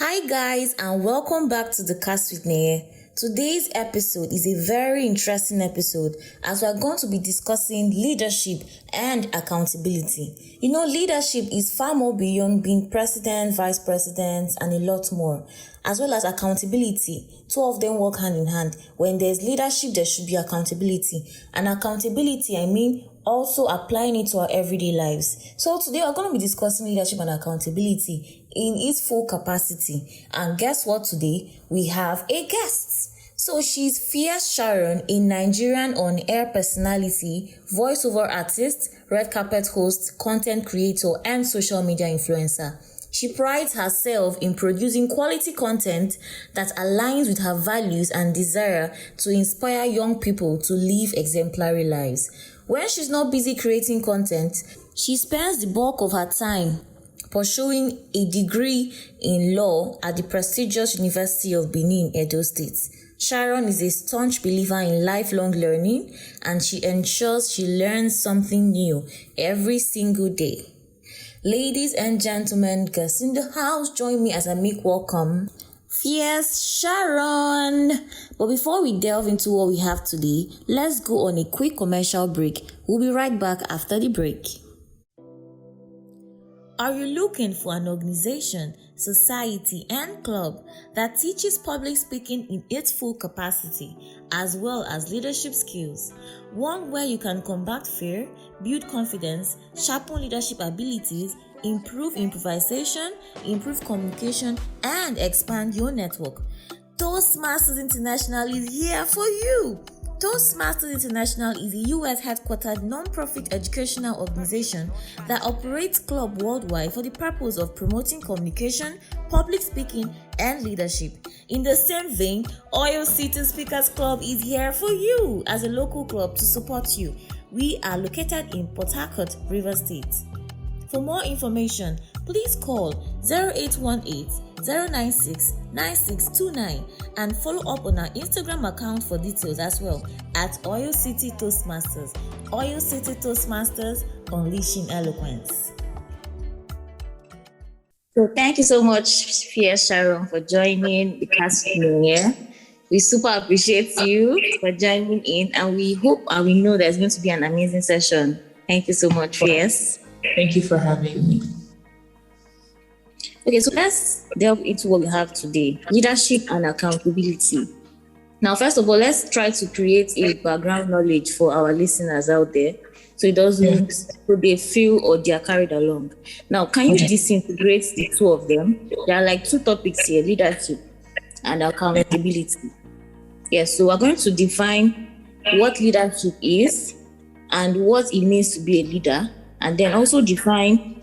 Hi guys, and welcome back to the Cast with Nenye. Today's episode is a very interesting episode as we are going to be discussing leadership and accountability. Leadership is far more beyond being president, vice president, and a lot more, as well as accountability. Two of them work hand in hand. When there's leadership, there should be accountability. And accountability, also applying it to our everyday lives. So today we're going to be discussing leadership and accountability in its full capacity. And guess what? Today we have a guest. So she's Fierce Sharon, a Nigerian on-air personality, voiceover artist, red carpet host, content creator, and social media influencer. She prides herself in producing quality content that aligns with her values and desire to inspire young people to live exemplary lives. When she's not busy creating content, she spends the bulk of her time pursuing a degree in law at the prestigious University of Benin, Edo State. Sharon is a staunch believer in lifelong learning, and she ensures she learns something new every single day. Ladies and gentlemen, guests in the house, join me as I make welcome Fierce Sharon. But before we delve into what we have today, let's go on a quick commercial break. We'll be right back after the break. Are you looking for an organization, society, and club that teaches public speaking in its full capacity, as well as leadership skills? One where you can combat fear, build confidence, sharpen leadership abilities, improve improvisation, improve communication, and expand your network. Toastmasters International is here for you. Toastmasters International is a US-headquartered non-profit educational organization that operates clubs worldwide for the purpose of promoting communication, public speaking, and leadership. In the same vein, Oyo City Speakers Club is here for you as a local club to support you. We are located in Port Harcourt, Rivers State. For more information, please call 0818-096-9629 and follow up on our Instagram account for details as well at Oyo City Toastmasters. Oyo City Toastmasters, unleashing eloquence. So thank you so much, Fierce Sharon, for joining the cast here. We super appreciate you for joining in, and we hope and we know there's going to be an amazing session. Thank you so much, Fierce. Thank you for having me. Okay, so let's delve into what we have today, leadership and accountability. Now, first of all, let's try to create a background knowledge for our listeners out there so it doesn't so they feel or they are carried along. Now, can you disintegrate the two of them? There are like two topics here, leadership and accountability. Yes, so we're going to define what leadership is and what it means to be a leader, and then also define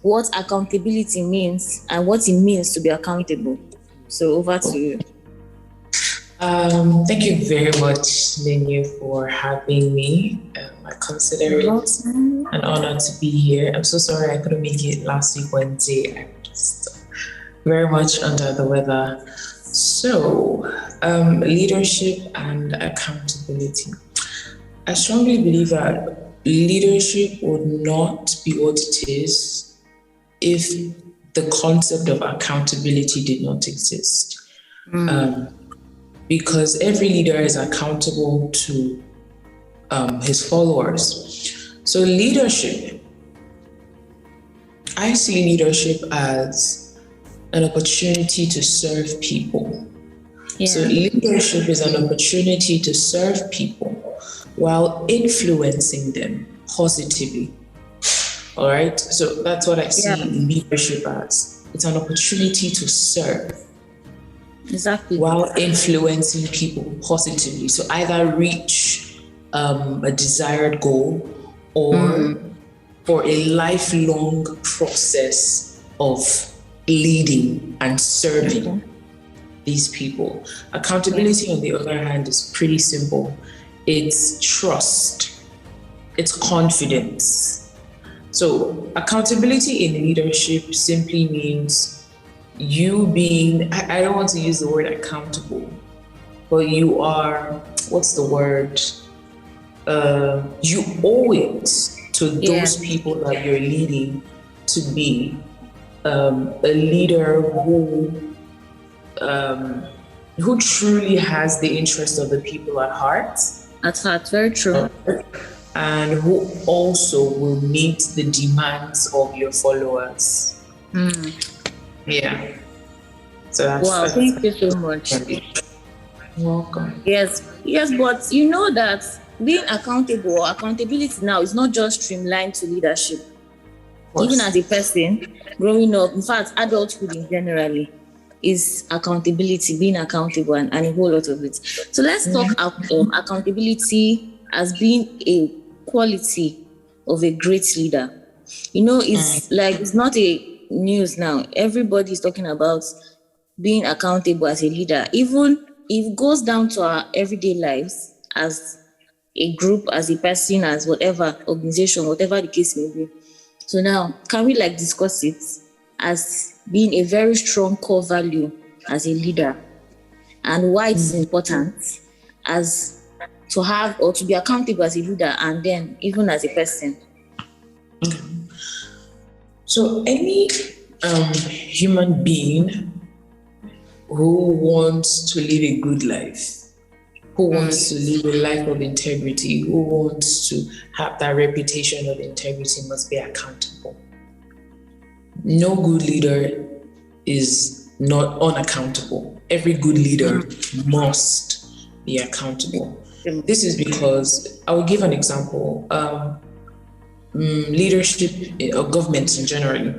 what accountability means and what it means to be accountable. So over to you. Thank you very much, Nenye, for having me. I consider it an honor to be here. I'm so sorry I couldn't make it last week Wednesday. I'm just very much under the weather. So, leadership and accountability. I strongly believe that leadership would not be what it is if the concept of accountability did not exist. Because every leader is accountable to his followers. So leadership, I see leadership as an opportunity to serve people. Yeah. So leadership is an opportunity to serve people while influencing them positively. All right, so that's what I see leadership as. It's an opportunity to serve. Exactly. While influencing people positively. So either reach a desired goal or for a lifelong process of leading and serving these people. Accountability, on the other hand, is pretty simple. It's trust. It's confidence. So accountability in leadership simply means you being, I don't want to use the word accountable, but you are, what's the word? You owe it to those people that you're leading to be a leader who truly has the interest of the people at heart. At heart, very true. And who also will meet the demands of your followers. Yeah. So that's Thank you so much. Welcome. Yes, but you know that being accountable or accountability now is not just streamlined to leadership. Even as a person growing up, in fact, adulthood in generally is accountability, being accountable, and a whole lot of it. So let's talk accountability as being a quality of a great leader. You know, it's like it's not a news now. Everybody is talking about being accountable as a leader. Even if it goes down to our everyday lives as a group, as a person, as whatever organization, whatever the case may be. So now, can we discuss it as being a very strong core value as a leader, and why it's important as to have or to be accountable as a leader, and then even as a person? So any human being who wants to live a good life, who wants to live a life of integrity, who wants to have that reputation of integrity must be accountable. No good leader is not unaccountable. Every good leader must be accountable. This is because, I will give an example. Leadership or government in general,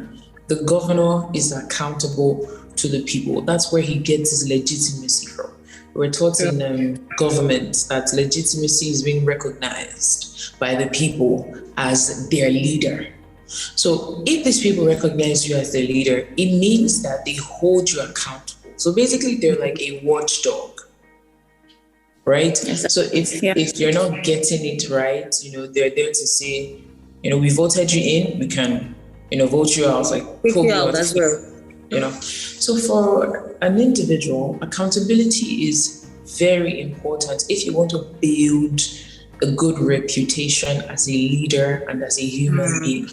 the governor is accountable to the people. That's where he gets his legitimacy from. We're taught in government that legitimacy is being recognized by the people as their leader. So if these people recognize you as their leader, it means that they hold you accountable. So basically, they're like a watchdog, right? So if you're not getting it right, they're there to say, we voted you in, we can, vote you out, pull you out as well. So for an individual, accountability is very important if you want to build a good reputation as a leader and as a human being.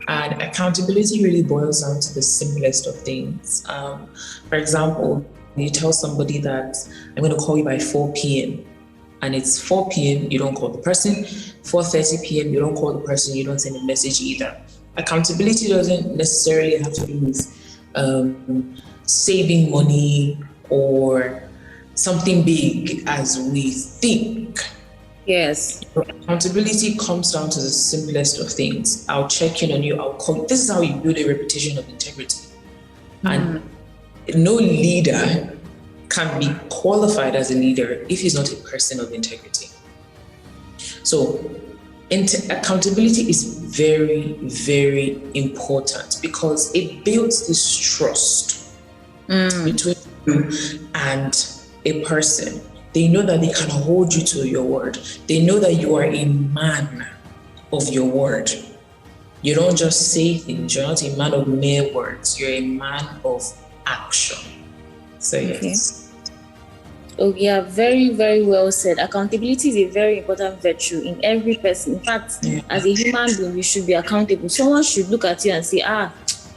And accountability really boils down to the simplest of things. For example, you tell somebody that I'm going to call you by 4 p.m. and it's 4 p.m., you don't call the person. 4:30 p.m., you don't call the person, you don't send a message either. Accountability doesn't necessarily have to do with saving money or something big as we think. Yes. Accountability comes down to the simplest of things. I'll check in on you, I'll call you. This is how you build a reputation of integrity. And no leader can be qualified as a leader if he's not a person of integrity. So accountability is very, very important because it builds this trust between you and a person. They know that they can hold you to your word. They know that you are a man of your word. You don't just say things. You're not a man of mere words. You're a man of action. So yes. Oh yeah, very, very well said. Accountability is a very important virtue in every person. In fact, as a human being, we should be accountable. Someone should look at you and say, I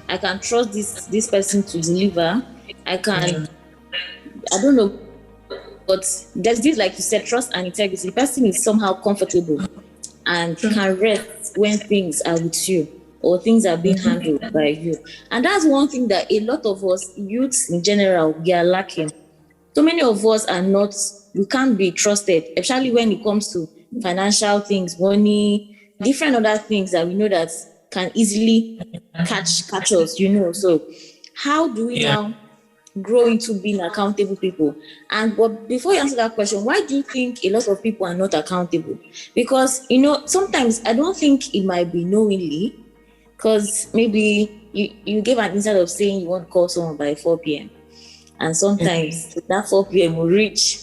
can trust this person to deliver. I don't know, but there's this, like you said, trust and integrity. The person is somehow comfortable and can rest when things are with you or things are being handled by you. And that's one thing that a lot of us youths in general, we are lacking. So many of us we can't be trusted, especially when it comes to financial things, money, different other things that we know that can easily catch us, So how do we now grow into being accountable people? But before you answer that question, why do you think a lot of people are not accountable? Because, sometimes I don't think it might be knowingly, because maybe you gave an instead of saying you want to call someone by 4 p.m. And sometimes that 4 p.m. will reach.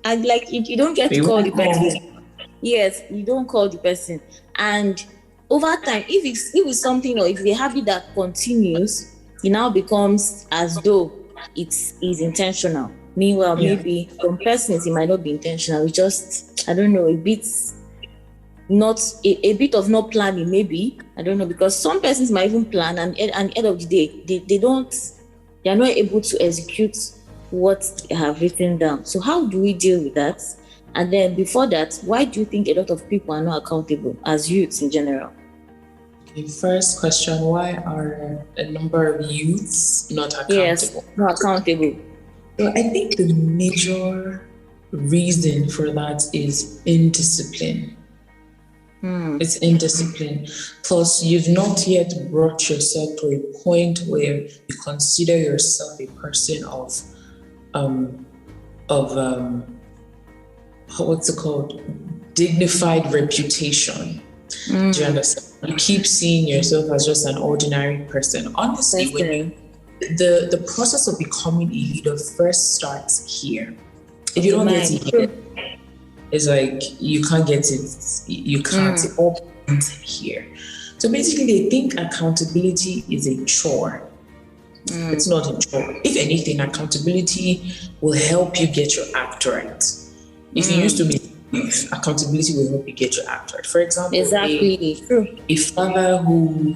And you don't get to call the person. Yes, you don't call the person. And over time, if it's something or if it's a habit that continues, it now becomes as though it is intentional. Meanwhile, maybe some persons, it might not be intentional. It's just, I don't know, a bit not a bit of not planning, maybe, I don't know, because some persons might even plan and at the end of the day they are not able to execute what they have written down. So how do we deal with that? And then before that, why do you think a lot of people are not accountable as youths in general? Okay, first question, why are a number of youths not accountable? Yes, not accountable. So I think the major reason for that is indiscipline. It's indiscipline. Plus, you've not yet brought yourself to a point where you consider yourself a person of what's it called? Dignified reputation. Do you understand? You keep seeing yourself as just an ordinary person. Honestly, when the process of becoming a leader first starts here. If you don't get it here, it's like you can't get it. You can't. It all ends here. So basically, they think accountability is a chore. It's not a chore. If anything, accountability will help you get your act right. If you used to be, accountability will help you get your act right. For example, a father who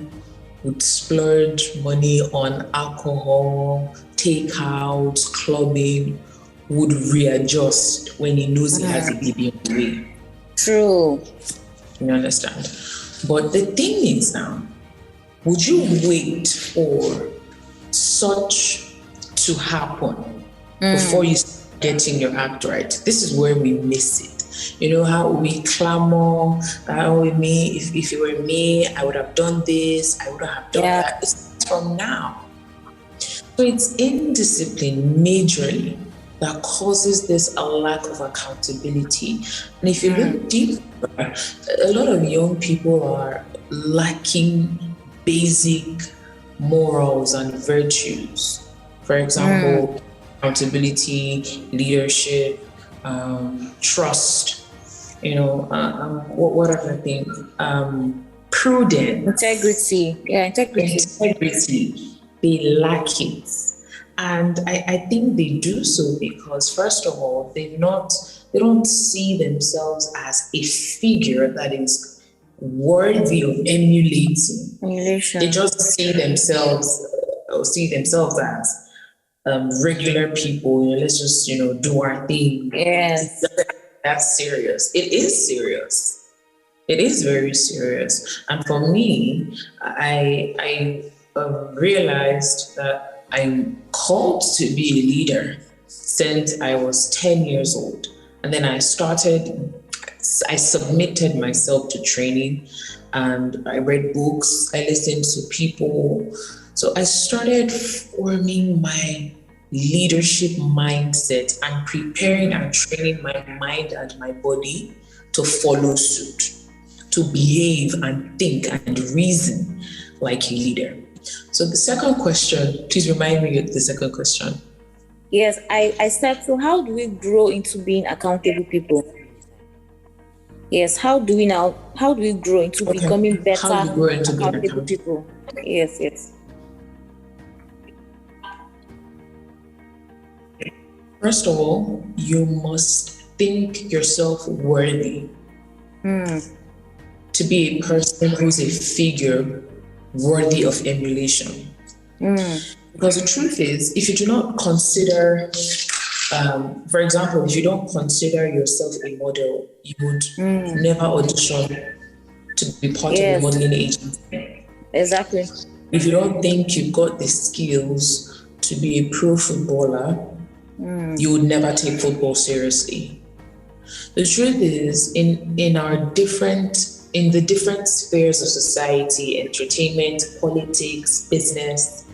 would splurge money on alcohol, takeouts, clubbing, would readjust when he knows he has a baby on the way. True. You understand? But the thing is now, would you wait for such to happen before you start getting your act right? This is where we miss it. You know how we clamor, if it were me, I would have done this, I would have done that. It's from now. So it's indiscipline majorly that causes this a lack of accountability. And if you look deeper, a lot of young people are lacking basic morals and virtues. For example, accountability, leadership, trust, what other things? Prudence. Integrity. Yeah, Integrity. They lack it. And I think they do so because, first of all, they don't see themselves as a figure that is worthy of emulating. They just see themselves as regular people. Let's just do our thing. Yes, that's serious. It is serious. It is very serious. And for me, I realized that I'm called to be a leader since I was 10 years old. And then I submitted myself to training and I read books, I listened to people. So I started forming my leadership mindset and preparing and training my mind and my body to follow suit, to behave and think and reason like a leader. So the second question, please remind me of the second question. Yes, I said, so how do we grow into being accountable people? Yes, how do we grow into becoming better accountable people? Yes. First of all, you must think yourself worthy to be a person who's a figure worthy of emulation. Because the truth is, if you do not consider, for example, if you don't consider yourself a model, you would never audition to be part of a modeling agency. Exactly. If you don't think you've got the skills to be a pro footballer, you would never take football seriously. The truth is, in the different spheres of society, entertainment, politics, business,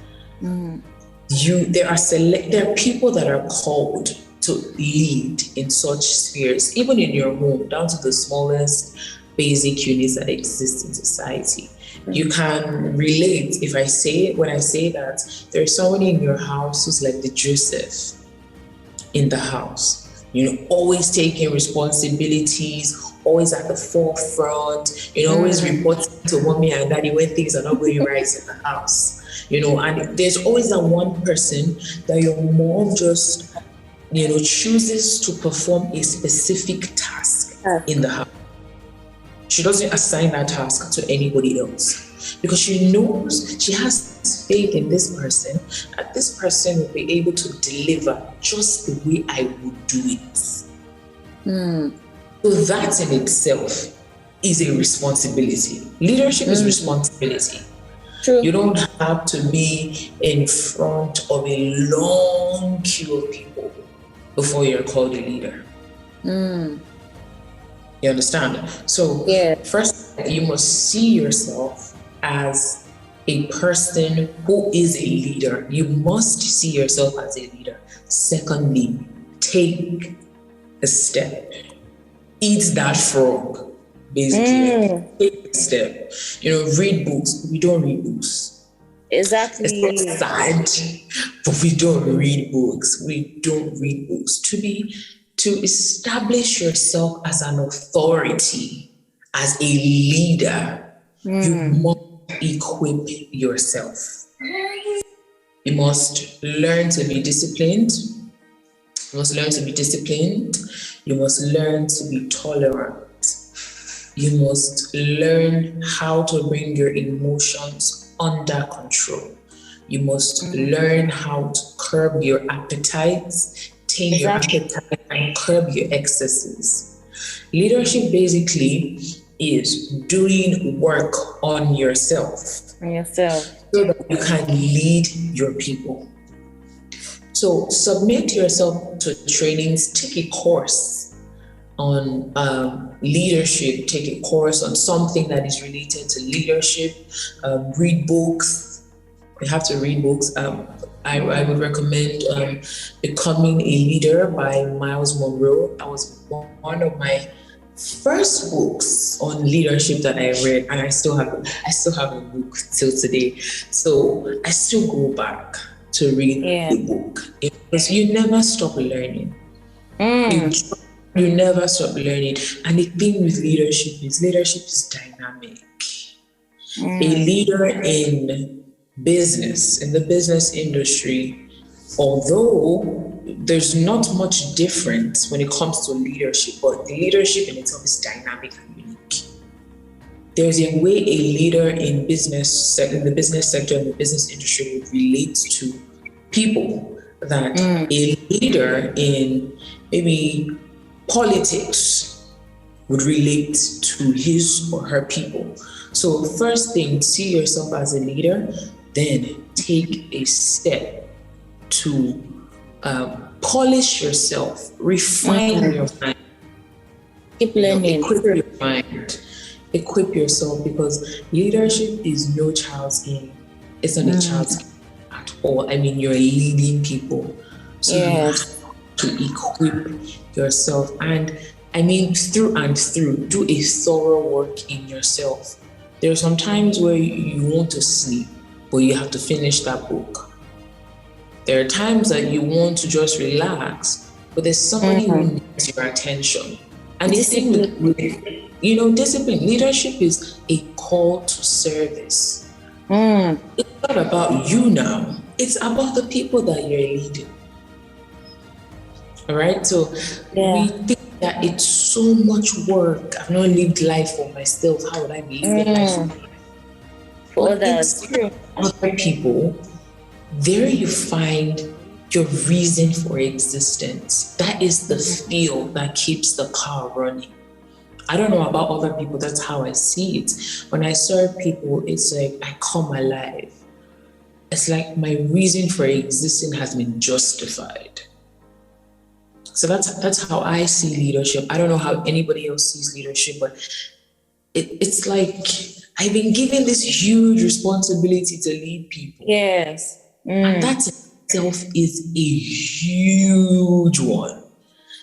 there are people that are called to lead in such spheres, even in your home, down to the smallest basic units that exist in society. You can relate when I say that there's somebody in your house who's like the Joseph in the house, always taking responsibilities, always at the forefront, always reporting to mommy and daddy when things are not going right in the house. And there's always that one person that your mom just, chooses to perform a specific task in the house. She doesn't assign that task to anybody else because she knows, she has faith in this person, that this person will be able to deliver just the way I would do it. So that in itself is a responsibility. Leadership is responsibility. True. You don't have to be in front of a long queue of people before you're called a leader. You understand? So first, you must see yourself as a person who is a leader. You must see yourself as a leader. Secondly, take a step. Eat that frog, basically. Take a step. Read books. We don't read books. Exactly. It's not sad, but we don't read books. We don't read books. To establish yourself as an authority, as a leader, you must equip yourself. You must learn to be disciplined. You must learn to be disciplined. You must learn to be tolerant. You must learn how to bring your emotions under control. You must learn how to curb your appetites, tame your appetite, and curb your excesses. Leadership basically is doing work on yourself. So that you can lead your people. So submit yourself to trainings, take a course on leadership, take a course on something that is related to leadership, read books. You have to read books. I would recommend Becoming a Leader by Miles Monroe. That was one of my first books on leadership that I read, and I still have a book till today. So I still go back to read the book because you never stop learning. You never stop learning. And the thing with leadership is dynamic. A leader in business, in the business industry, although there's not much difference when it comes to leadership, but the leadership in itself is dynamic and unique. There's a way a leader in the business sector, in the business industry would relate to people that a leader in maybe politics would relate to his or her people. So first thing, see yourself as a leader, then take a step to polish yourself, refine your mind. Keep learning. Equip your mind. Equip yourself, because leadership is no child's game. It's not a child's game at all. I mean, you're leading people. So you have to equip yourself. And I mean, through and through, do a thorough work in yourself. There are some times where you want to sleep, but you have to finish that book. There are times that you want to just relax, but there's somebody who needs your attention. And the thing with discipline, leadership is a call to service. It's not about you now. It's about the people that you're leading. All right? So we think that it's so much work. I've not lived life for myself. How would I be living life for others? Other people, there you find your reason for existence. That is the fuel that keeps the car running. I don't know about other people, that's how I see it. When I serve people, it's like I come alive. It's like my reason for existing has been justified. So that's how I see leadership. I don't know how anybody else sees leadership, but it's like I've been given this huge responsibility to lead people. Yes. And that itself is a huge one.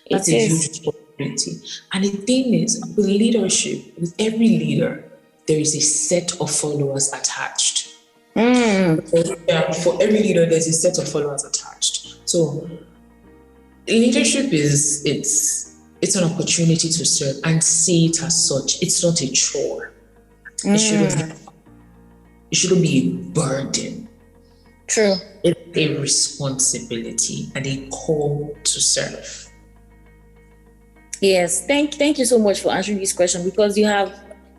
That's a huge responsibility. And the thing is, with leadership, with every leader, there is a set of followers attached. For every leader, there's a set of followers attached. So leadership it's an opportunity to serve, and see it as such. It's not a chore. It shouldn't be a burden. True. It's a responsibility and a call to serve. Yes. Thank you so much for answering this question, because you have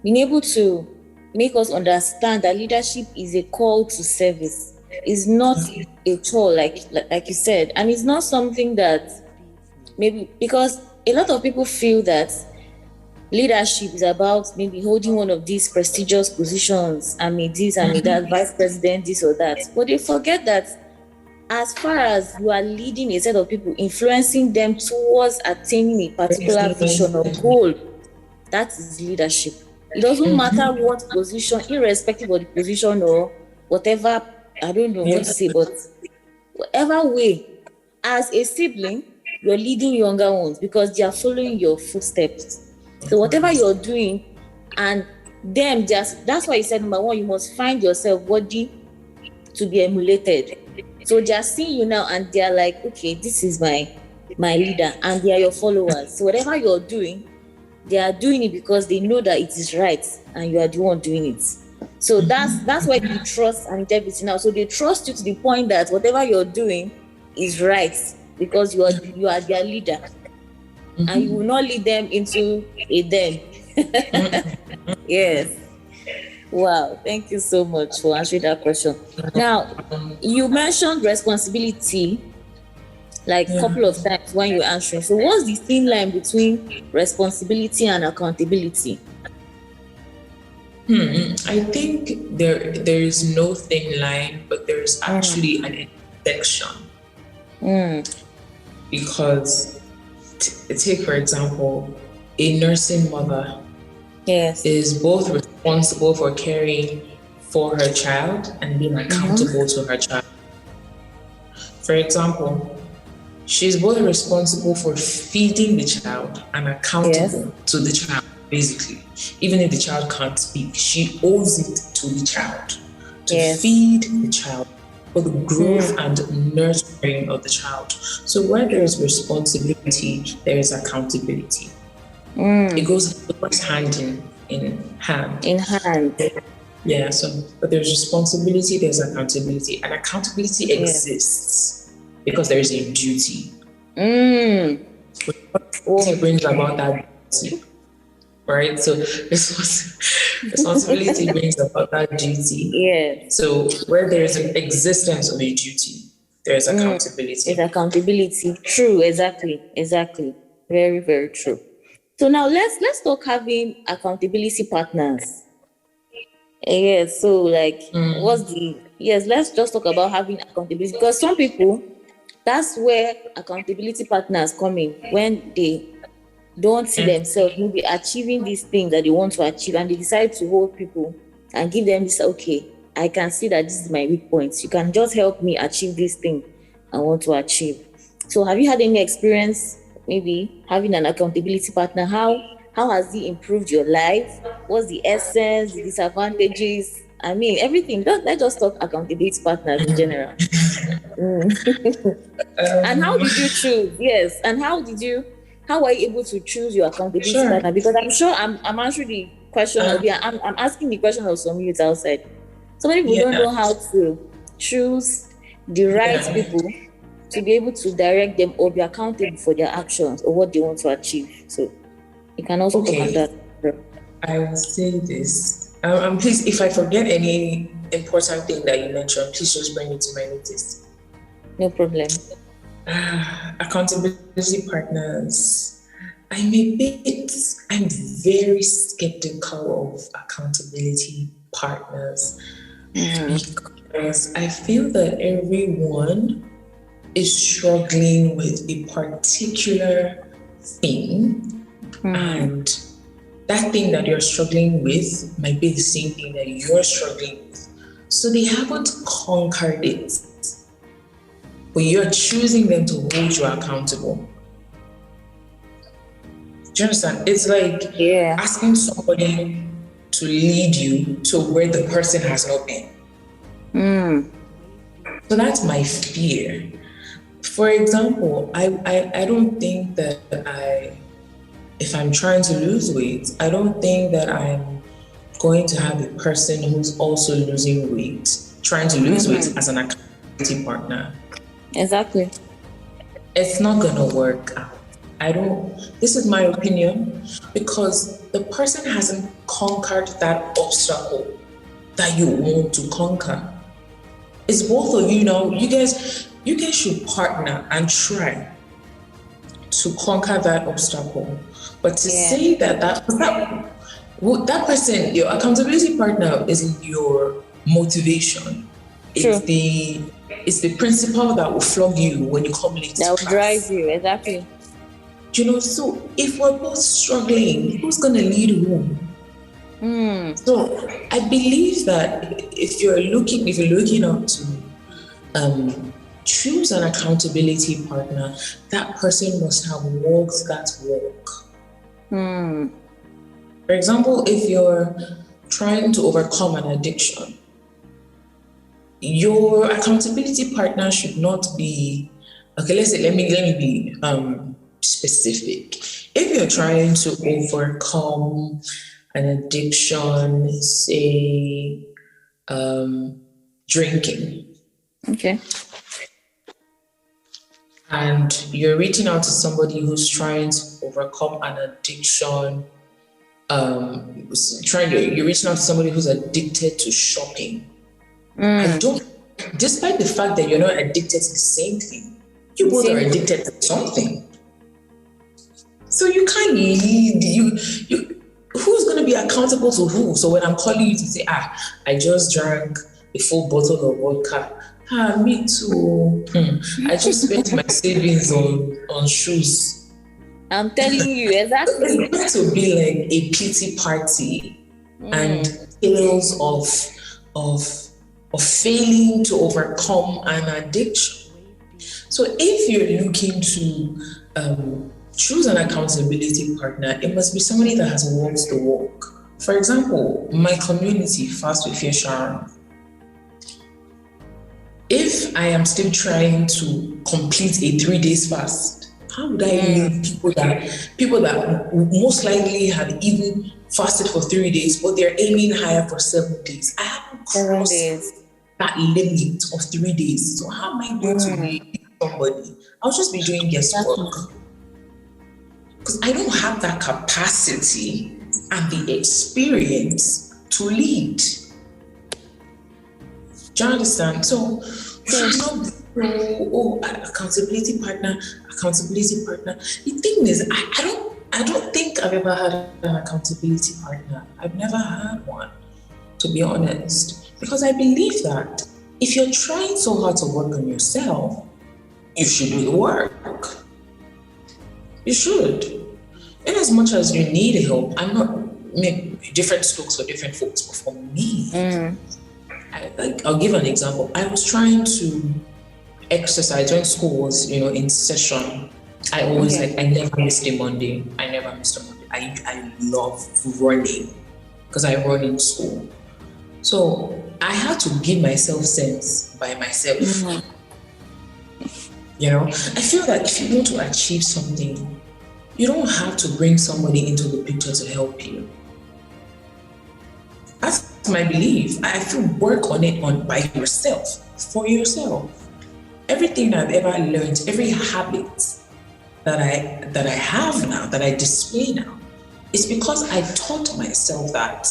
been able to make us understand that leadership is a call to service. It's not a chore, like you said, and it's not something that maybe, because a lot of people feel that leadership is about maybe holding one of these prestigious positions. I mean this, I mean that, vice president, this or that. But they forget that as far as you are leading a set of people, influencing them towards attaining a particular vision or goal, that is leadership. It doesn't matter what position, irrespective of the position or whatever, I don't know what to say, but whatever way, as a sibling, you're leading younger ones because they are following your footsteps. So whatever you're doing, and them, that's why you said, number one, you must find yourself worthy to be emulated. So they are seeing you now and they are like, okay, this is my leader, and they are your followers. So whatever you're doing, they are doing it because they know that it is right and you are the one doing it. So that's why you trust and integrity now. So they trust you to the point that whatever you're doing is right because you are their leader. And you will not lead them into a den. Yes. Wow, thank you so much for answering that question. Now, you mentioned responsibility like a couple of times when you're answering. So what's the thin line between responsibility and accountability? I think there is no thin line, but there's actually an intersection. Because take for example, a nursing mother is both responsible for caring for her child and being accountable to her child. For example, she's both responsible for feeding the child and accountable to the child, basically. Even if the child can't speak, she owes it to the child to feed the child for the growth and nurturing of the child. So where there is responsibility, there is accountability. It goes hand in hand. In hand. Yeah, but there's responsibility, there's accountability. And accountability exists because there is a duty. What brings about that duty? Right? So responsibility brings about that duty. Yeah. So where there is an existence of a duty, there is accountability. It's accountability. True, exactly. Very, very true. So now let's talk having accountability partners. Yes, so like let's just talk about having accountability, because some people, that's where accountability partners come in, when they don't see themselves maybe achieving these things that they want to achieve, and they decide to hold people and give them this, okay, I can see that this is my weak points. You can just help me achieve this thing I want to achieve. So have you had any experience maybe having an accountability partner? How has it improved your life? What's the essence, the disadvantages? I mean, everything. Let's just talk accountability partners in general. And how did you choose? Yes. And how were you able to choose your accountability partner? Because I'm sure I'm answering the question I'm asking the question of some youth outside. So many people don't know how to choose the right people to be able to direct them or be accountable for their actions or what they want to achieve. So you can also talk about that. I will say this. Please, if I forget any important thing that you mentioned, please just bring it to my notice. No problem. Accountability partners. I'm very skeptical of accountability partners because I feel that everyone is struggling with a particular thing, and that thing that you're struggling with might be the same thing that you're struggling with. So they haven't conquered it, but you're choosing them to hold you accountable. Do you understand? It's like asking somebody to lead you to where the person has not been. So that's my fear. For example, I don't think that if I'm trying to lose weight, I don't think that I'm going to have a person who's also losing weight, trying to lose weight as an accountability partner. Exactly. It's not going to work out. This is my opinion, because the person hasn't conquered that obstacle that you want to conquer. It's both of you now. You guys should partner and try to conquer that obstacle. But to say that person, your accountability partner, is your motivation. True. It's the principle that will flog you when you come late. That will drive you, exactly. So if we're both struggling, who's gonna lead who? So I believe that if you're looking up to choose an accountability partner, that person must have walked that walk. For example, if you're trying to overcome an addiction, your accountability partner should not be, okay, let me be specific. If you're trying to overcome an addiction, say drinking, okay, and you're reaching out to somebody who's trying to overcome an addiction, you're reaching out to somebody who's addicted to shopping. Despite the fact that you're not addicted to the same thing, you both are addicted to something. So you can't who's going to be accountable to who? So when I'm calling you to say, I just drank a full bottle of vodka. Me too. I just spent my savings on shoes. I'm telling you, exactly. It's going to be like a pity party and tales of failing to overcome an addiction. So if you're looking to choose an accountability partner, it must be somebody that has walked the walk. For example, my community, Fast with Sharon. If I am still trying to complete a 3 days fast, how would I leave people that most likely have even fasted for 3 days, but they're aiming higher for 7 days? I haven't crossed that limit of 3 days. So how am I going to lead somebody? I'll just be doing guesswork. Because I don't have that capacity and the experience to lead. Do you understand? So, accountability partner. The thing is, I don't think I've ever had an accountability partner. I've never had one, to be honest. Because I believe that if you're trying so hard to work on yourself, you should do the work. You should. In as much as you need help, I'm not different strokes for different folks, but for me, I'll give an example. I was trying to exercise when school was, in session. I always I never missed a Monday. I love running because I run in school. So I had to give myself sense by myself. I feel that if you want to achieve something, you don't have to bring somebody into the picture to help you. That's my belief. I have to work on it by yourself, for yourself. Everything I've ever learned, every habit that I have now, that I display now, is because I taught myself that.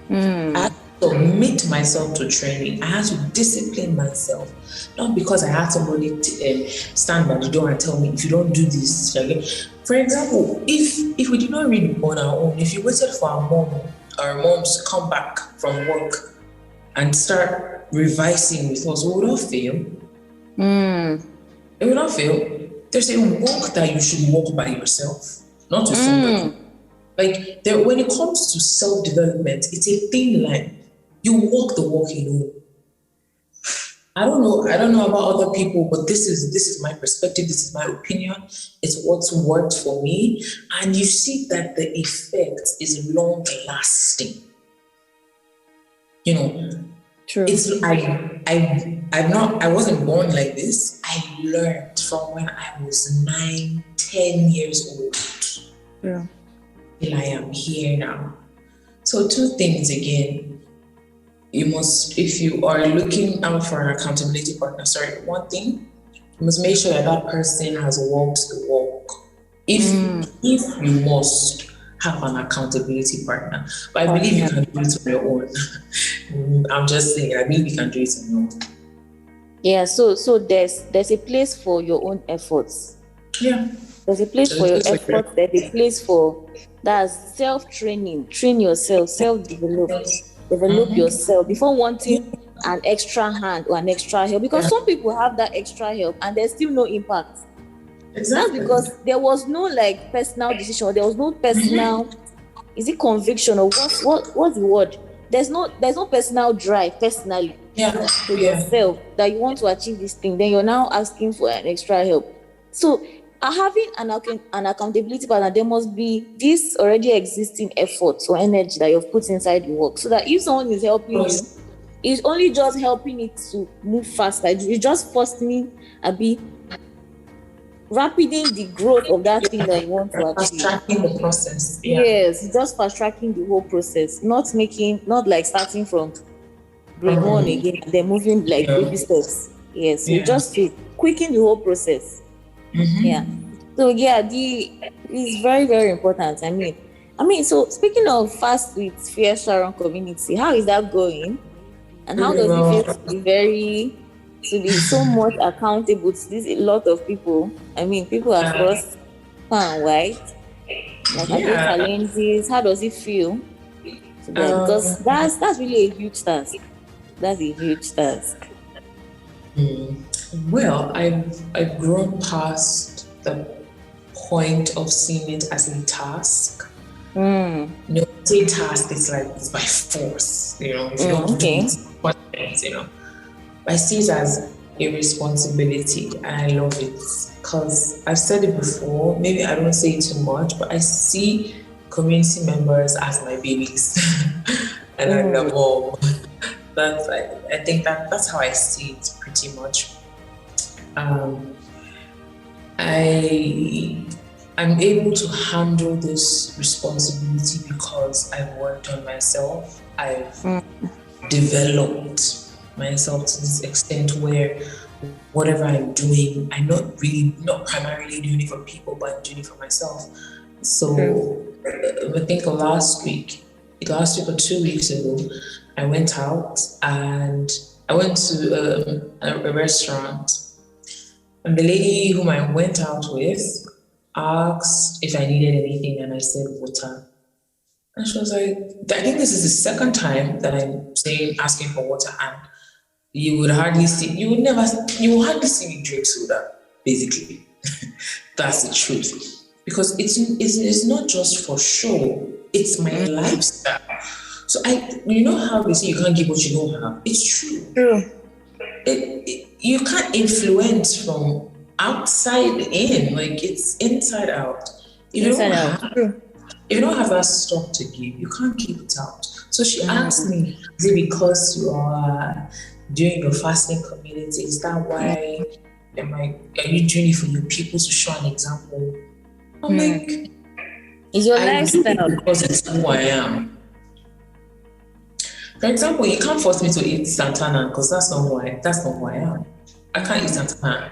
I had to commit myself to training. I had to discipline myself. Not because I had somebody to stand by the door and tell me, if you don't do this. For example, if we did not read on our own, if you waited for our moms to come back from work and start revising with us, we would not fail. It would not fail. There's a walk that you should walk by yourself, not with somebody. When it comes to self-development, it's a thin line. You walk the walk alone. I don't know about other people, but this is my perspective, this is my opinion. It's what's worked for me. And you see that the effect is long lasting. True. It's I wasn't born like this. I learned from when I was 9, 10 years old. Yeah. Till I am here now. So 2 things again. You must, if you are looking out for an accountability partner, one thing, you must make sure that person has walked the walk. If you must have an accountability partner, but I believe you can do it on your own. I'm just saying, I believe you can do it on your own. Yeah, so there's a place for your own efforts. Yeah. There's a place for your efforts. There's a place for that's self-training. Train yourself, develop yourself before wanting an extra hand or an extra help. Because some people have that extra help and there's still no impact. Exactly. That's because there was no like personal decision. There was no personal, is it conviction or what's the word? There's no personal drive personally to yourself that you want to achieve this thing. Then you're now asking for an extra help. So having an accountability partner, there must be this already existing effort or energy that you've put inside the work, so that if someone is helping you, it's only just helping it to move faster. It's just fostering rapiding the growth of that thing that you want to achieve. Fast tracking the process. Yes, just fast tracking the whole process, not like starting from grade one again and then moving like baby steps. Yes, you just quicken the whole process. Yeah. So it's very, very important. I mean, so speaking of Fast with Fear Sharon community, how is that going? And how does it feel to be so much accountable to this a lot of people? I mean, people across far and wide. Like, are there challenges? How does it feel? Because that's really a huge task. That's a huge task. Well, I've grown past the point of seeing it as a task. Say task, it's like it's by force. If you don't do it, I see it as a responsibility, and I love it because I've said it before. Maybe I don't say it too much, but I see community members as my babies, and I'm the mom. I think that's how I see it pretty much. I'm able to handle this responsibility because I've worked on myself. I've developed myself to this extent where whatever I'm doing, I'm not primarily doing it for people, but I'm doing it for myself. So I think last week or 2 weeks ago, I went out and I went to a restaurant, and the lady whom I went out with asked if I needed anything, and I said water. And she was like, I think this is the second time that I'm asking for water, and you will hardly see me drink soda, basically. That's the truth. Because it's not just for show, it's my lifestyle. So how they say you can't give what you don't have. It's true. You can't influence from outside in, like it's inside out. If you don't have that stuff to give, you can't keep it out. So she asked me, is it because you are doing your fasting community? Is that why? Are you doing it for your people to show an example? I'm like, it's your lifestyle. Because it's who I am. For example, you can't force me to eat Santana because that's not who I am. I can't eat Santana.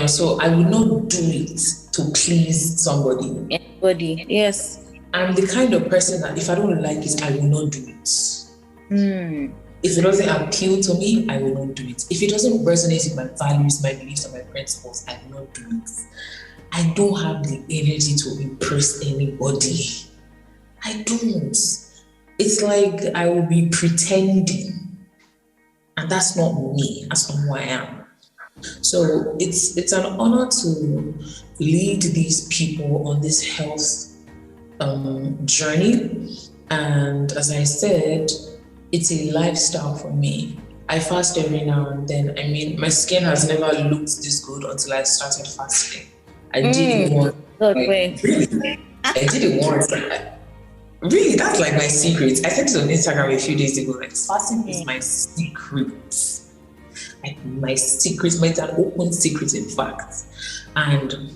So I will not do it to please somebody. Anybody, yes. I'm the kind of person that if I don't like it, I will not do it. If it doesn't appeal to me, I will not do it. If it doesn't resonate with my values, my beliefs, and my principles, I will not do it. I don't have the energy to impress anybody. I don't. It's like I will be pretending. And that's not me. That's not who I am. So it's an honor to lead these people on this health journey. And as I said, it's a lifestyle for me. I fast every now and then. I mean, my skin has never looked this good until I started fasting. I did it once. Really? I did it once. Really, that's like my secret. I said it on Instagram a few days ago. Like, fasting is my secret. Like my secret, it's an open secret, in fact. And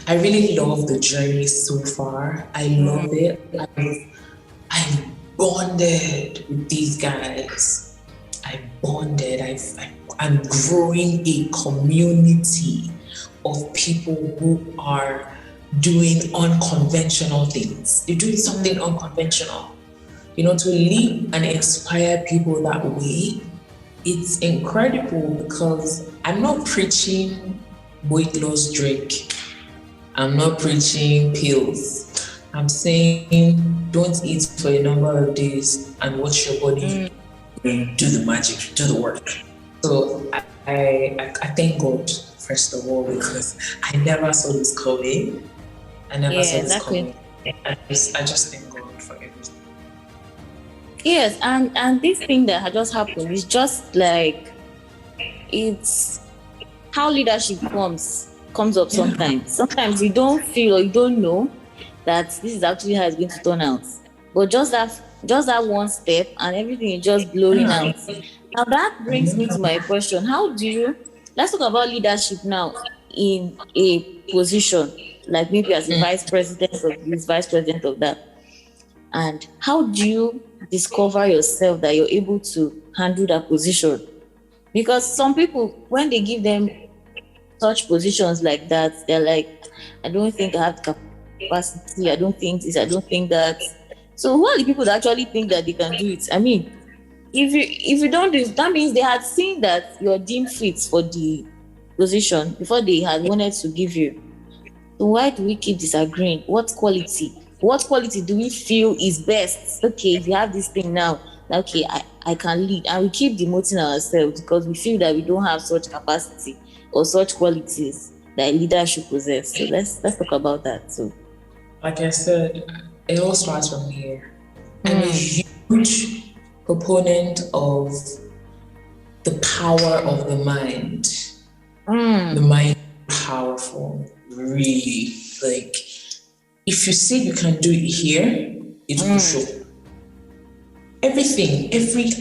I really love the journey so far. I love it. I've bonded with these guys. I'm growing a community of people who are doing unconventional things. You're doing something unconventional. To lead and inspire people that way, it's incredible, because I'm not preaching weight loss drink. I'm not preaching pills. I'm saying don't eat for a number of days and watch your body do the magic, do the work. So I thank God, first of all, because I never saw this coming. I just thank God for everything. Yes, and this thing that had just happened is just like, it's how leadership comes up sometimes. Sometimes you don't feel or you don't know that this is actually how it's going to turn out. But just that one step and everything is just blowing out. Now that brings me to my question. Let's talk about leadership now in a position, like maybe as a vice president of this, vice president of that. And how do you discover yourself that you're able to handle that position? Because some people, when they give them such positions like that, they're like, I don't think I have capacity, I don't think this, I don't think that. So who are the people that actually think that they can do it? I mean, if you don't do it, that means they had seen that you're deemed fit for the position before they had wanted to give you. So why do we keep disagreeing? What quality do we feel is best? Okay, if you have this thing now, okay, I can lead, and we keep demoting ourselves because we feel that we don't have such capacity or such qualities that a leader should possess. So let's talk about that too. Like I said, it all starts from here. I'm a huge proponent of the power of the mind. The mind is powerful, really. Like, if you say you can do it here, it will show. Every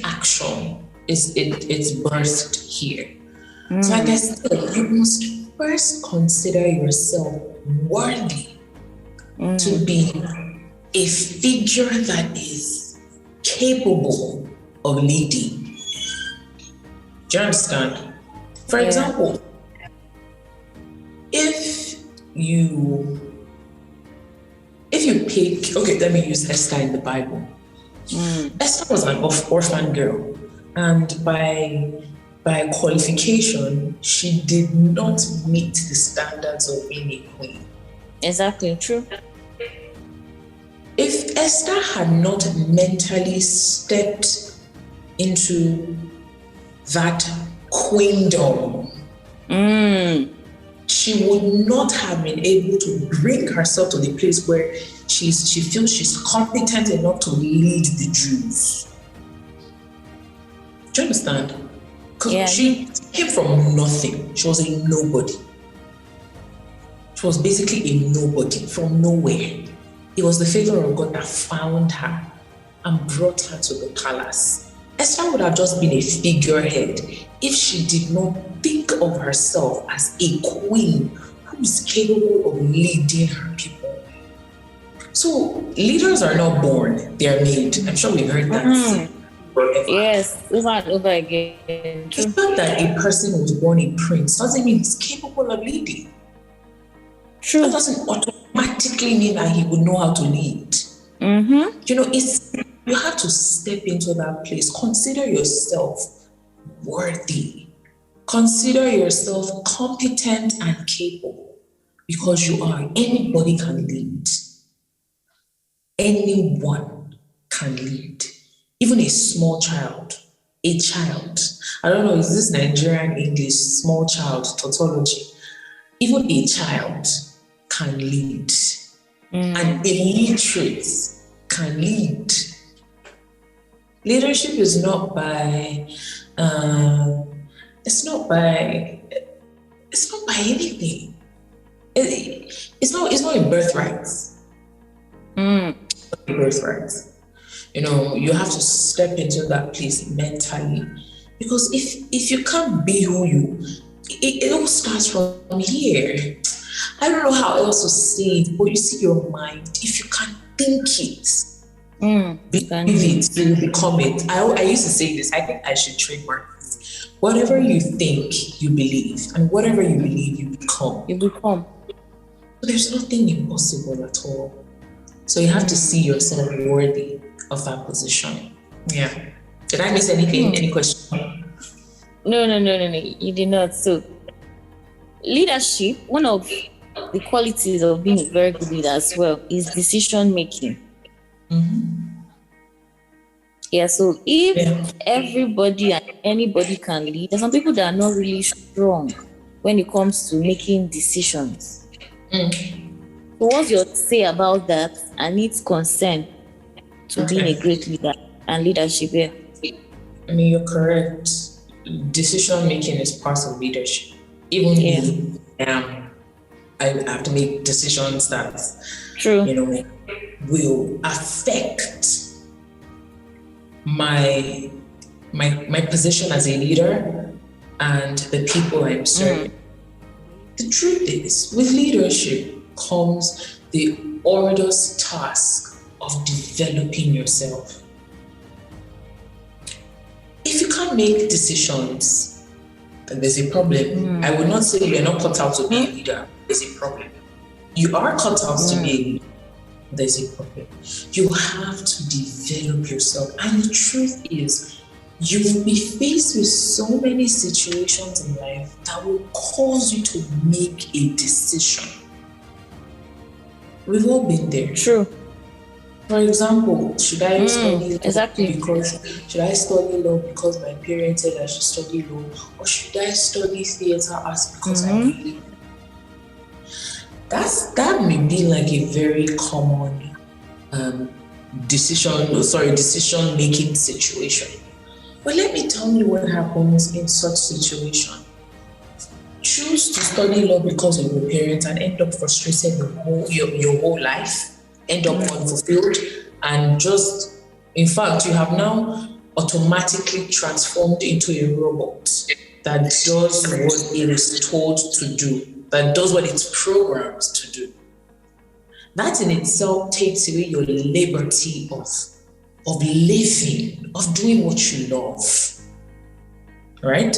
action it's birthed here. So like I said, you must first consider yourself worthy to be a figure that is capable of leading. Do you understand? For example, if you pick, okay, let me use Esther in the Bible. Esther was an orphan girl, and by qualification, she did not meet the standards of being a queen. Exactly, true. If Esther had not mentally stepped into that queendom, she would not have been able to bring herself to the place where she feels she's competent enough to lead the Jews. Do you understand? Because she came from nothing. She was a nobody. She was basically a nobody from nowhere. It was the favor of God that found her and brought her to the palace. Esther would have just been a figurehead if she did not think of herself as a queen who is capable of leading her people. So leaders are not born, they are made. I'm sure we've heard that. Yes, over and over again. It's not that a person was born a prince doesn't mean he's capable of leading. True. That doesn't automatically mean that he would know how to lead. You have to step into that place. Consider yourself worthy. Consider yourself competent and capable, because you are. Anybody can lead. Anyone can lead. Even a small child. A child. I don't know, is this Nigerian English, small child, tautology? Even a child can lead. And illiterate can lead. Leadership is not by it's not by anything. It's not a birthright. Birthright. You have to step into that place mentally, because if you can't be who it all starts from here. I don't know how else to say it, but you see, your mind, if you can think it, believe it, you will become it. I used to say this, I think I should trademark this. Whatever you think, you believe, and whatever you believe, you become. There's nothing impossible at all. So you have to see yourself worthy of that position. Yeah. Did I miss anything? Any question? No. You did not. So, leadership, one of the qualities of being a very good leader as well is decision making. Yeah, so if everybody and anybody can lead, there's some people that are not really strong when it comes to making decisions. So what's your say about that and its concern to being a great leader and leadership here? I mean, you're correct. Decision making is part of leadership. Even me, I have to make decisions that, will affect my position as a leader and the people I'm serving. The truth is, with leadership comes the arduous task of developing yourself. If you can't make decisions, then there's a problem. I would not say you're not cut out to be a leader. There's a problem. You are cut out to be a leader. There's a problem. You have to develop yourself. And the truth is, you will be faced with so many situations in life that will cause you to make a decision. We've all been there. True. For example, should I study law should I study law because my parents said I should study law, or should I study theater arts because I believe? That may be like a very common decision-making situation. But let me tell you what happens in such situation. Choose to study law because of your parents and end up frustrated your whole life, end up unfulfilled, and just, in fact, you have now automatically transformed into a robot that does what it is told to do, that does what it's programmed to do. That in itself takes away your liberty of living, of doing what you love, right?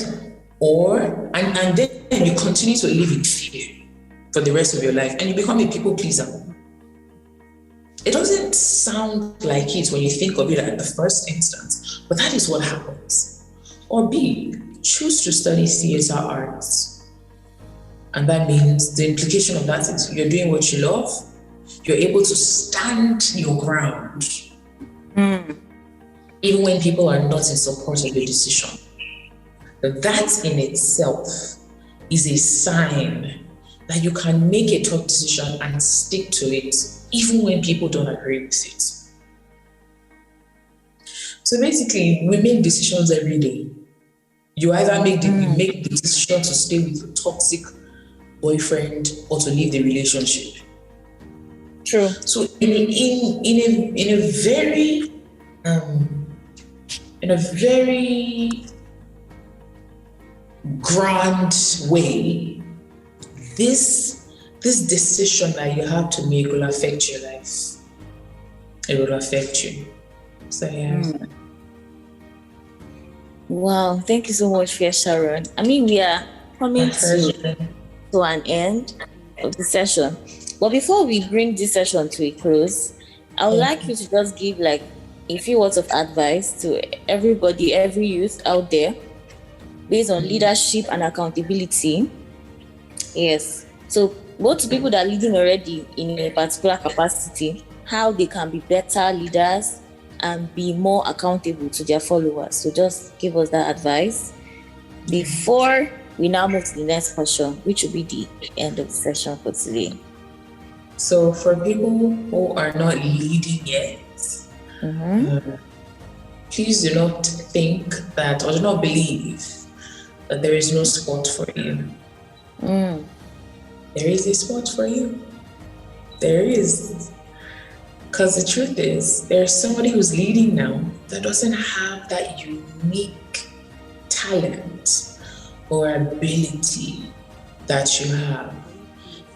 And then you continue to live in fear for the rest of your life, and you become a people pleaser. It doesn't sound like it when you think of it at the first instance, but that is what happens. Or B, choose to study theater arts. And that means the implication of that is you're doing what you love, you're able to stand your ground, even when people are not in support of your decision. That in itself is a sign that you can make a tough decision and stick to it, even when people don't agree with it. So basically, we make decisions every day. You either make the decision to stay with your toxic boyfriend or to leave the relationship. True. So in a very grand way, this decision that you have to make will affect your life. It will affect you. So yeah. Wow, thank you so much, Sharon. I mean, we are coming to an end of the session. But before we bring this session to a close, I would like you to just give like a few words of advice to everybody, every youth out there, based on leadership and accountability. Yes. So both people that are leading already in a particular capacity, how they can be better leaders and be more accountable to their followers. So just give us that advice before we now move to the next question, which will be the end of the session for today. So for people who are not leading yet, please do not think that, or do not believe that there is no spot for you. There is a spot for you. There is. Because the truth is, there's somebody who's leading now that doesn't have that unique talent or ability that you have.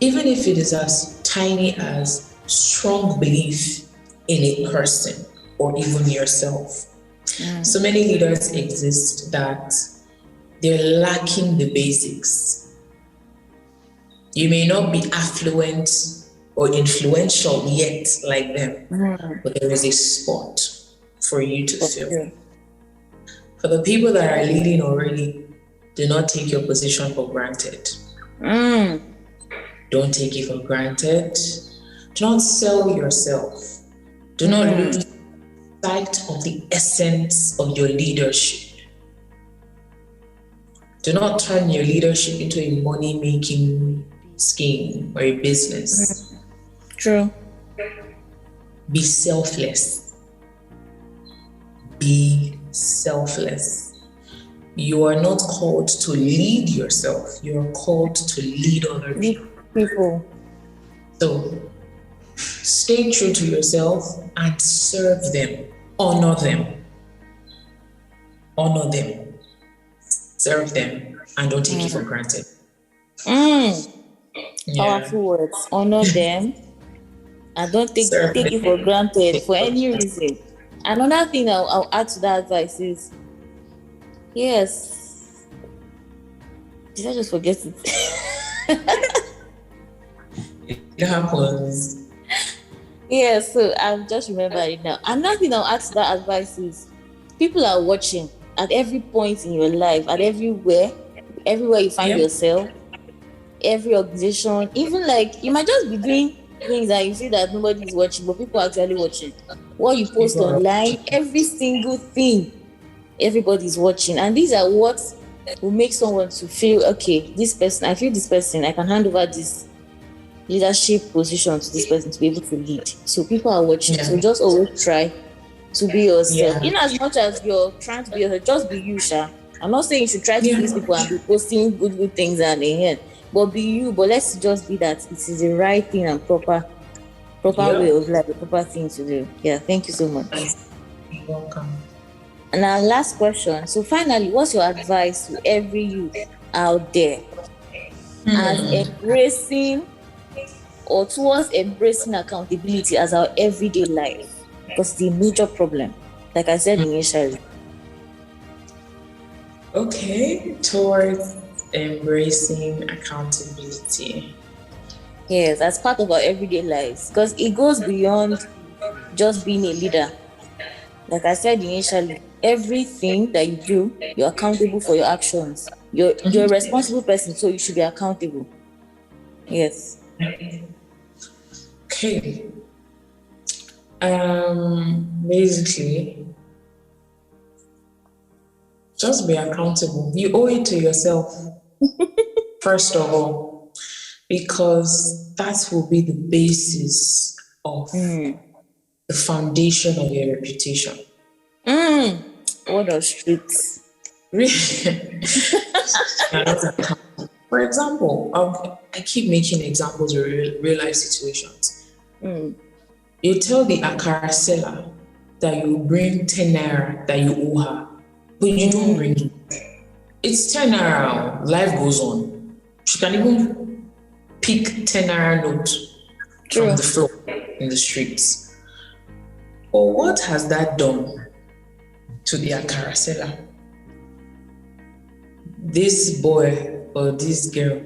Even if it is as tiny as strong belief in a person or even yourself. So many leaders exist that they're lacking the basics. You may not be affluent or influential yet like them, but there is a spot for you to fill. For the people that are leading already, do not take your position for granted. Don't take it for granted. Do not sell yourself. Do not lose sight of the essence of your leadership. Do not turn your leadership into a money-making scheme or a business. True. Be selfless. Be selfless. You are not called to lead yourself. You are called to lead other people. So stay true to yourself and serve them. Honor them. Honor them. Serve them. And don't take it for granted. Powerful words. Honor them. And don't take it for granted for any reason. Another thing I'll add to that advice is, yes. Did I just forget it? It happens. Yeah, so I've just remembered it now. Another thing I'll add to that advice is, people are watching at every point in your life, at everywhere you find yourself, every organization, even like you might just be doing things that you see that nobody is watching, but people are actually watching. What you post online, every single thing, everybody's watching. And these are what will make someone to feel, okay, I feel this person, I can hand over this leadership position to this person to be able to lead. So people are watching. So just always try to be yourself. In as much as you're trying to be yourself, just be you, Sha. I'm not saying you should try to please people and be posting good things and but be you. But let's just be that it is the right thing and proper way of life, the proper thing to do. Yeah, thank you so much. You're welcome. And our last question. So finally, what's your advice to every youth out there as embracing or towards embracing accountability as our everyday life? Because it's a major problem, like I said initially. Okay, towards embracing accountability. Yes, as part of our everyday lives, because it goes beyond just being a leader. Like I said initially, everything that you do, you're accountable for your actions. You're a responsible person, so you should be accountable. Yes. Okay. Basically, just be accountable. You owe it to yourself, first of all, because that will be the basis of the foundation of your reputation. What are streets? For example, I keep making examples of real life situations. You tell the akara seller that you bring 10 naira that you owe her, but you don't bring it. It's 10 naira, life goes on. She can even pick 10 naira note from the floor in the streets. But what has that done to the akara seller? This boy or this girl,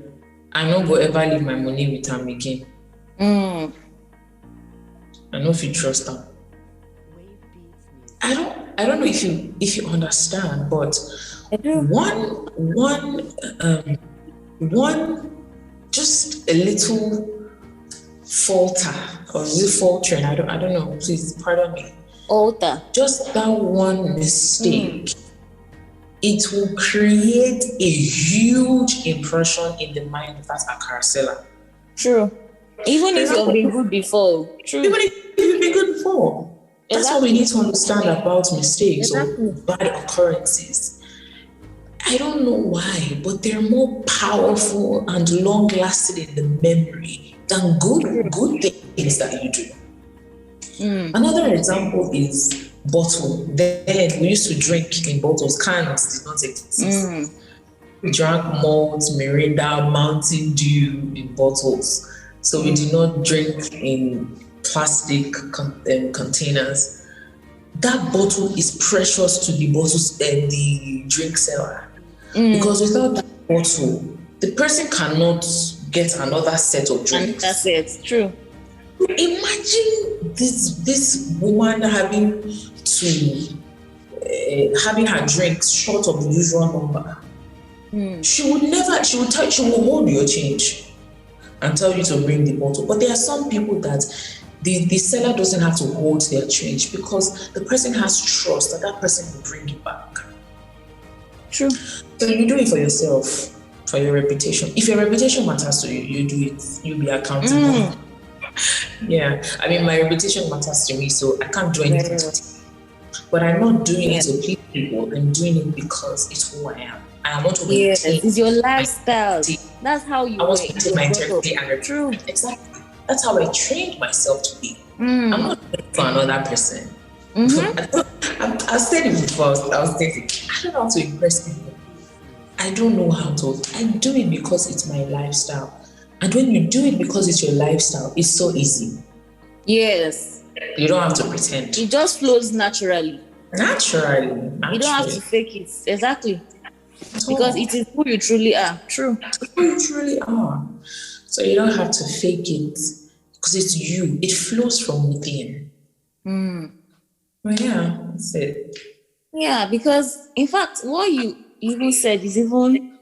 I no go ever leave my money with him again. I know if you trust them. I don't know if you understand, but one just a little falter or is it faltering? I don't know. Please pardon me. Alter. Just that one mistake. It will create a huge impression in the mind of that akara seller. True. Even if you've been good before. True. Even if you've been good before. That's what we need to understand about mistakes or bad occurrences. I don't know why, but they're more powerful and long-lasting in the memory than good things that you do. Another example is bottle. Then we used to drink in bottles. Cans did not exist. We drank malt, Mirinda, Mountain Dew in bottles. So we did not drink in plastic containers. That bottle is precious to the drink seller. Because without that bottle, the person cannot get another set of And drinks. that's it. True. Imagine this woman having her drinks short of the usual number. She will hold your change and tell you to bring the bottle. But there are some people that the seller doesn't have to hold their change because the person has trust that person will bring it back. True. So you do it for yourself, for your reputation. If your reputation matters to you, you do it. You'll be accountable. Yeah, I mean, my reputation matters to me, so I can't do anything to it. But I'm not doing it to please people. I'm doing it because it's who I am. I want to maintain. It's your lifestyle. That's how you. I want to maintain my integrity and True. Exactly. That's how I trained myself to be. I'm not doing it for another person. I've said it before. I was thinking, I don't know how to impress people. I don't know how to. I do it because it's my lifestyle. And when you do it because it's your lifestyle, it's so easy. Yes. You don't have to pretend. It just flows naturally. Naturally. You don't have to fake it. Exactly. Because it is who you truly are. True. Who you truly are. So you don't have to fake it because it's you. It flows from within. Well, yeah, that's it. Yeah, because in fact, what you even said is even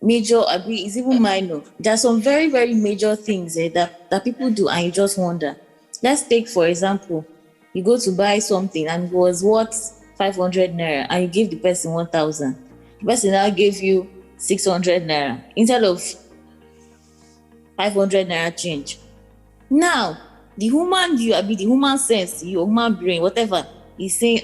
major, is even minor. There are some very, very major things that people do and you just wonder. Let's take, for example, you go to buy something and it was worth 500 naira and you give the person 1,000. The person now gave you 600 naira instead of 500 naira change. Now, the human sense, your human brain, whatever, is saying,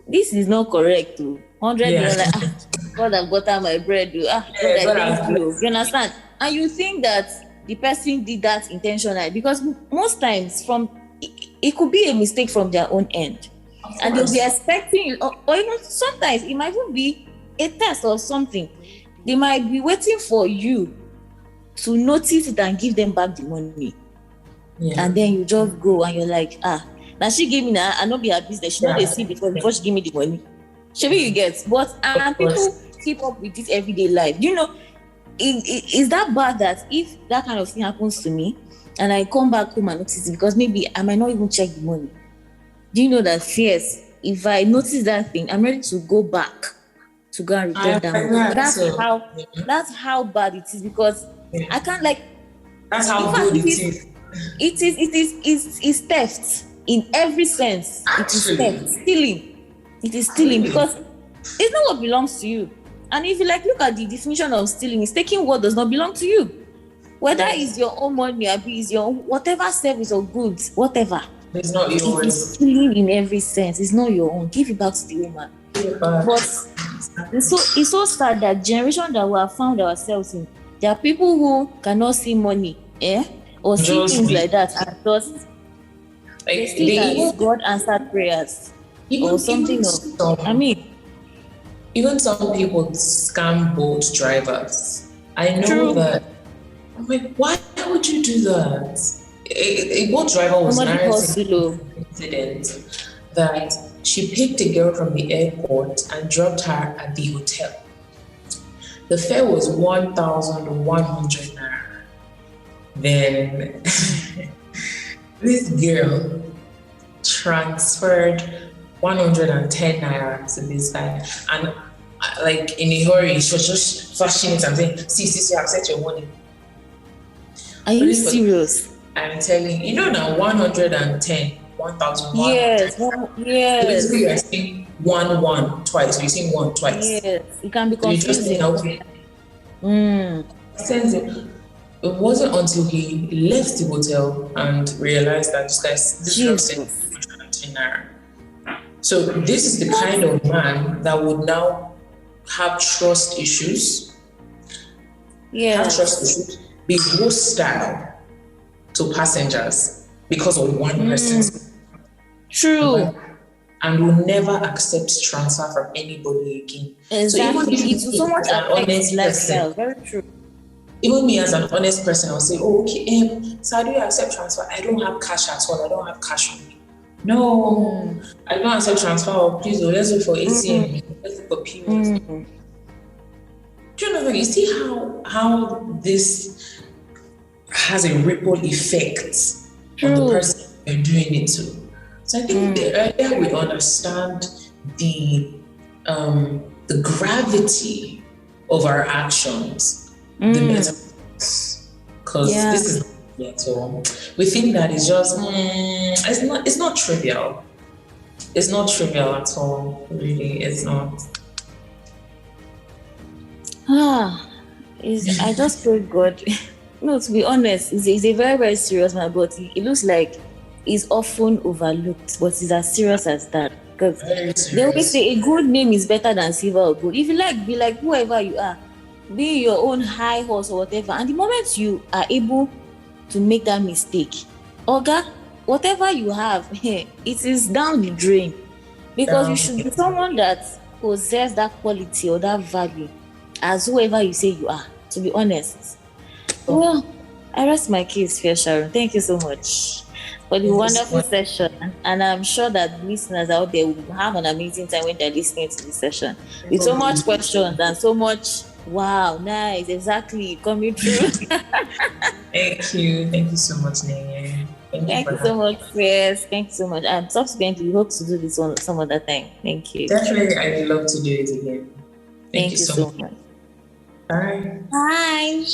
this is not correct. 100 naira, God have gotten my bread. God, I thank you. You understand? And you think that the person did that intentionally because most times it could be a mistake from their own end. And they'll be expecting you, or even sometimes it might even be a test or something. They might be waiting for you to notice it and give them back the money. And then you just go and you're like, now she gave me now, I know be her business. She know they see before she give me the money. Maybe you get, but and people keep up with this everyday life. You know, is that bad that if that kind of thing happens to me and I come back home and notice it because maybe I might not even check the money? Do you know that if I notice that thing, I'm ready to go back to go and return that money. That's how bad it is because I can't that's how good it is. It's theft in every sense. It is theft, stealing. It is stealing because it's not what belongs to you. And if you look at the definition of stealing, it's taking what does not belong to you. Whether it's your own money or it's your own, whatever service or goods, whatever. It's not yours. It is stealing in every sense. It's not your own. Give it back to the woman. But it's so sad that generation that we have found ourselves in, there are people who cannot see money, or see things like that and just they think that God answered prayers or something else. Even some people scam boat drivers. I know that. I'm like, why would you do that? A boat driver was narrating an incident that she picked a girl from the airport and dropped her at the hotel. The fare was 1,100 naira. Then this girl transferred 110 naira to this guy, and in a hurry, she was just flashing it and saying, see, I've set your money. Are you serious? I'm telling you, now 110, 1,000. Yes. So basically, you're saying one twice. So you're saying one twice. Yes, it can be confusing. It wasn't until he left the hotel and realized that this girl said 110 naira. So this is the kind of man that would now have trust issues. Be hostile to passengers because of one person. True. And will never accept transfer from anybody again. Exactly. So it's so much affects lifestyle. Very true. Even me as an honest person, I'll say, okay, so do you accept transfer? I don't have cash at all. I don't have cash on me. No, I don't accept transfer. Please, let's look for ATM. Let's look for POS. Do you know, you see how this has a ripple effect on the True. person you're doing it to. So I think the earlier we understand the the gravity of our actions, the better. Because Yeah. this is so we think that it's just it's not trivial. It's not trivial at all. Really, it's not. I just pray God. No, to be honest, it's a very, very serious matter, but it looks like it's often overlooked, but it's as serious as that. Because they always say a good name is better than silver or gold. If you like, be like whoever you are, be your own high horse or whatever. And the moment you are able to make that mistake, Oga, whatever you have, it is down the drain. Because you should be someone that possesses that quality or that value as whoever you say you are, to be honest. Well, I rest my case here, Sharon. Thank you so much for the wonderful session. And I'm sure that listeners out there will have an amazing time when they're listening to this session. With so much questions and so much, wow, nice, exactly, coming through. Thank you. Thank you so much, Nenye. Thank you so much, Chris. Thank you so much. And subsequently, we hope to do this one some other time. Thank you. Definitely, I'd love to do it again. Thank you so much. much. Bye. Bye.